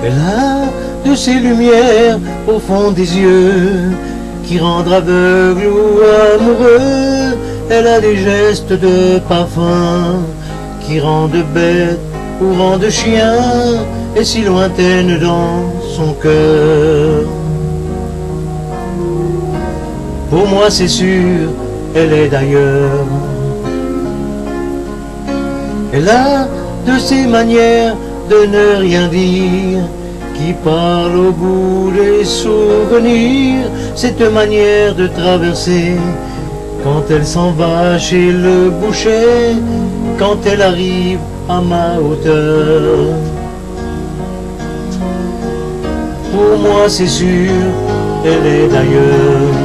Elle a de ces lumières au fond des yeux qui rendent aveugle ou amoureux. Elle a des gestes de parfum qui rendent bête ou rendent chien, et si lointaine dans son cœur. Pour moi c'est sûr, elle est d'ailleurs. Elle a de ces manières de ne rien dire qui parle au bout des souvenirs, cette manière de traverser quand elle s'en va chez le boucher, quand elle arrive à ma hauteur. Pour moi c'est sûr, elle est d'ailleurs.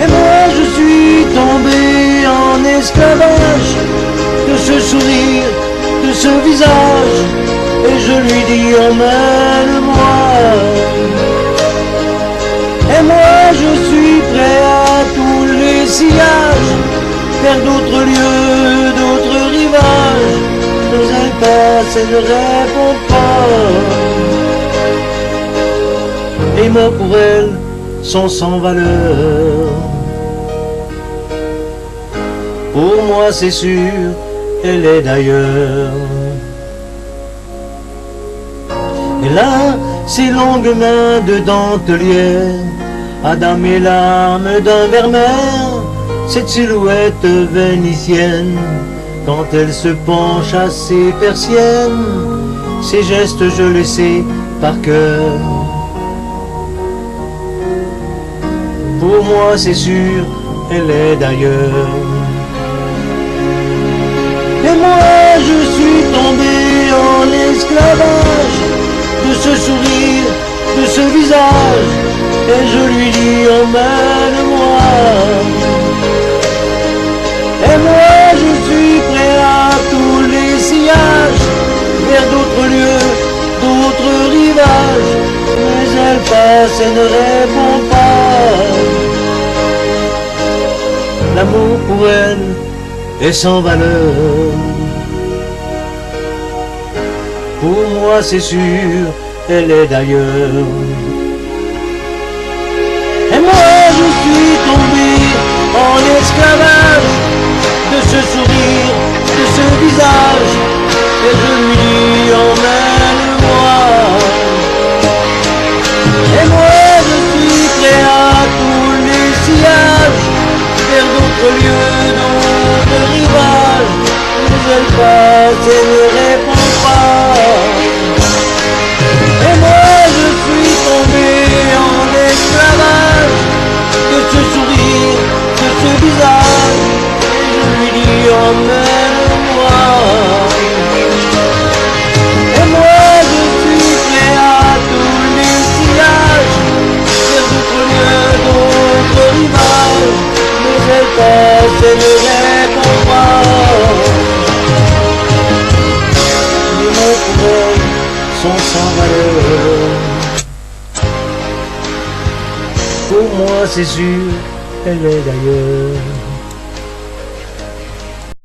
Et moi je suis tombé en esclavage de ce sourire, de ce visage, et je lui dis emmène-moi. Et moi je suis prêt à tous les sillages, vers d'autres lieux, d'autres rivages, mais elle passe et ne répond pas. Les mots pour elle sont sans valeur. Pour moi c'est sûr, elle est d'ailleurs. Elle a ses longues mains de dentelière à damer l'âme d'un vermeer, cette silhouette vénitienne quand elle se penche à ses persiennes, ses gestes je les sais par cœur. Pour moi c'est sûr, elle est d'ailleurs. Et moi je suis tombé en esclavage de ce sourire, de ce visage, et je lui dis emmène-moi. Et moi je suis prêt à tous les sillages, vers d'autres lieux, d'autres rivages, mais elle passe et ne répond pas. L'amour pour elle est sans valeur. Pour moi c'est sûr, elle est d'ailleurs. Et moi je suis tombé en esclavage de ce sourire, de ce visage, et je lui dis emmène-moi. Et moi je suis prêt à tous les sillages, vers d'autres lieux, d'autres rivages, mais elle passe et ne répond pas. Et moi je suis tombé en esclavage de ce sourire, de ce visage, et je lui dis emmène-moi. Et moi je suis prêt à tous les sillages, vers d'autres lieux, d'autres rivages, mais elle passe et ne répond pas. Les mots pour elle sont sans valeur. Pour moi c'est sûr, elle est d'ailleurs.